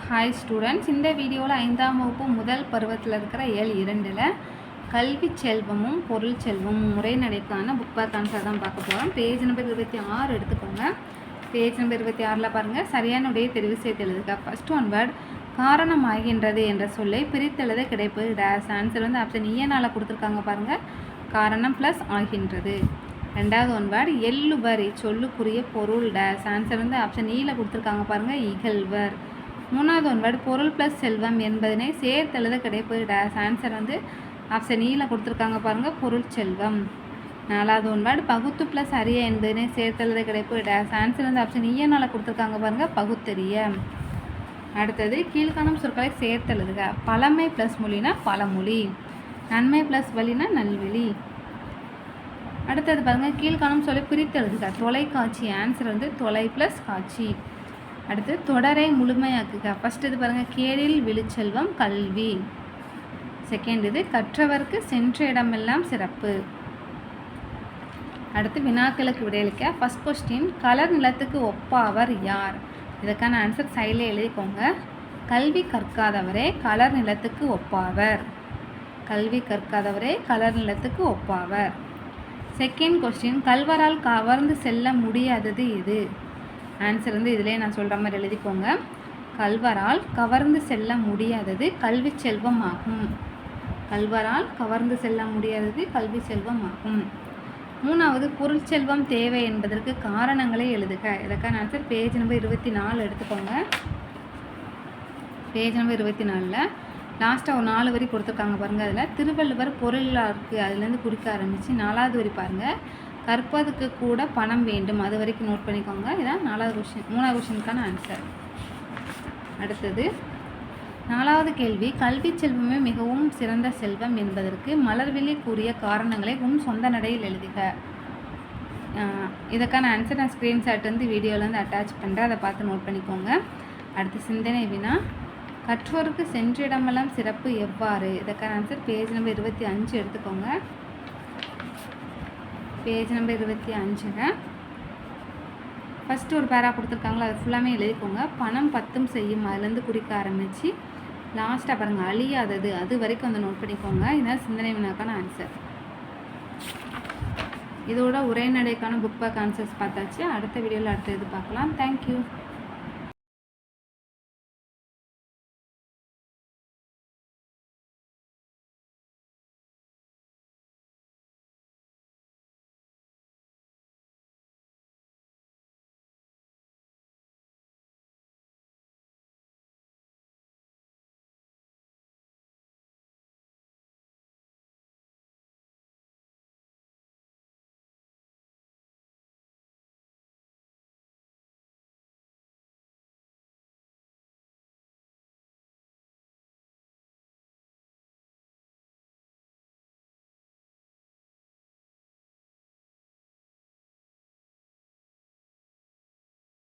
Hi students, இந்த வீடியோவில் 5ஆம் வகுப்பு முதல் பருவத்தில் இருக்கிற இயல் 2ல் கல்வி செல்வமும் பொருள் செல்வமும் உரைநடைக்கான புக் பேக் ஆன்சர் தான் பார்க்க போகிறோம். பேஜ் நம்பர் 26 எடுத்துக்கோங்க. பேஜ் நம்பர் 26 பாருங்கள். சரியான உடைய தெரிவு செய்து எழுதுக. ஃபர்ஸ்ட் ஒன் வேர்ட் காரணமாகின்றது என்ற சொல்லை பிரித்தெழுத கிடைப்பது டேஸ். ஆன்சர் வந்து ஆப்ஷன் ஈயனால் கொடுத்துருக்காங்க பாருங்கள். காரணம் ப்ளஸ் ஆகின்றது. ரெண்டாவது ஒன் வேர்டு எள்ளுவர் இச்சொல்லுக்குரிய பொருள் டேஸ். ஆன்சர் வந்து ஆப்ஷன் ஈயில் கொடுத்துருக்காங்க பாருங்கள், இகழ்வர். மூணாவது ஒன் வேர்டு பொருள் ப்ளஸ் செல்வம் என்பதனை சேர்த்தெழுத கிடைப்பது டேஸ். ஆன்சர் வந்து ஆப்ஷன் ஈயில் கொடுத்துருக்காங்க பாருங்கள், பொருள் செல்வம். நாலாவது ஒன் வேர்டு பகுத்து ப்ளஸ் அறிய என்பதனை சேர்த்தெழுத கிடைப்பது டேஸ். ஆன்சர் வந்து ஆப்ஷன் ஈயனால் கொடுத்துருக்காங்க பாருங்கள், பகுத்தறிய. அடுத்தது கீழ்காணும் சொற்களை சேர்த்தெழுதுக. பழமை ப்ளஸ் மொழினா பழமொழி, நன்மை ப்ளஸ் வழினா நல்வழி. அடுத்தது பாருங்கள், கீழ்காணும் சொல்லி பிரித்து எழுதுக. தொலைக்காட்சி. ஆன்சர் வந்து தொலை ப்ளஸ் காட்சி. அடுத்து தொடரை முழுமையாக்குக. ஃபஸ்ட் இது பாருங்கள், கேளில் விழுச்செல்வம் கல்வி. செகண்ட் இது கற்றவருக்கு சென்ற இடமெல்லாம் சிறப்பு. அடுத்து வினாக்களுக்கு விடையளிக்க. ஃபஸ்ட் கொஸ்டின் கலர் நிலத்துக்கு ஒப்பாவர் யார்? இதுக்கான ஆன்சர் சைடில் எழுதிக்கோங்க. கல்வி கற்காதவரே கலர் நிலத்துக்கு ஒப்பாவர். கல்வி கற்காதவரே கலர் நிலத்துக்கு ஒப்பாவர். செகண்ட் கொஸ்டின் கல்வரால் கவர்ந்து செல்ல முடியாதது எது? ஆன்சர் வந்து இதிலே நான் சொல்கிற மாதிரி எழுதிக்கோங்க. கல்வரால் கவர்ந்து செல்ல முடியாதது கல்வி செல்வம் ஆகும். கல்வரால் கவர்ந்து செல்ல முடியாதது கல்வி செல்வம் ஆகும். மூணாவது பொருள் செல்வம் தேவை என்பதற்கு காரணங்களை எழுதுக. இதற்கான ஆன்சர் பேஜ் நம்பர் 24 எடுத்துக்கோங்க. பேஜ் நம்பர் 24ல் லாஸ்ட்டாக ஒரு 4 வரி கொடுத்துருக்காங்க பாருங்கள். அதில் திருவள்ளுவர் பொருளாக இருக்குது, அதுலேருந்து குறிக்க ஆரம்பித்து 4வது வரி பாருங்கள், கற்பதுக்கு கூட பணம் வேண்டும், அது வரைக்கும் நோட் பண்ணிக்கோங்க. இதான் 4வது கொஸ்டின். 3வது கொஸ்டினுக்கான ஆன்சர். அடுத்தது 4வது கேள்வி கல்வி செல்வமே மிகவும் சிறந்த செல்வம் என்பதற்கு மலர்விழி கூறிய காரணங்களை சொந்த நடையில் எழுதுக. இதுக்கான ஆன்சர் நான் ஸ்க்ரீன்ஷாட் வந்து வீடியோவிலேருந்து அட்டாச் பண்ணுறேன், அதை பார்த்து நோட் பண்ணிக்கோங்க. அடுத்து சிந்தனை வினா கற்றோருக்கு சென்ற இடமெல்லாம் சிறப்பு எவ்வாறு? இதுக்கான ஆன்சர் பேஜ் நம்பர் 25 எடுத்துக்கோங்க. பேஜ் நம்பர் 25ங்க ஃபஸ்ட்டு ஒரு பேரா கொடுத்துருக்காங்களோ அது ஃபுல்லாமே எழுதிக்கோங்க. பணம் பத்தும் செய்யும், அதுலேருந்து குறிக்க ஆரம்பித்து லாஸ்ட்டாக பாருங்கள் அழியாதது, அது வரைக்கும் வந்து நோட் பண்ணிக்கோங்க. இதுதான் சிந்தனை வினாக்கான ஆன்சர். இதோட உரைநடைக்கான புக் பேக் ஆன்சர்ஸ் பார்த்தாச்சு. அடுத்த வீடியோவில் அடுத்த இது பார்க்கலாம். தேங்க்யூ.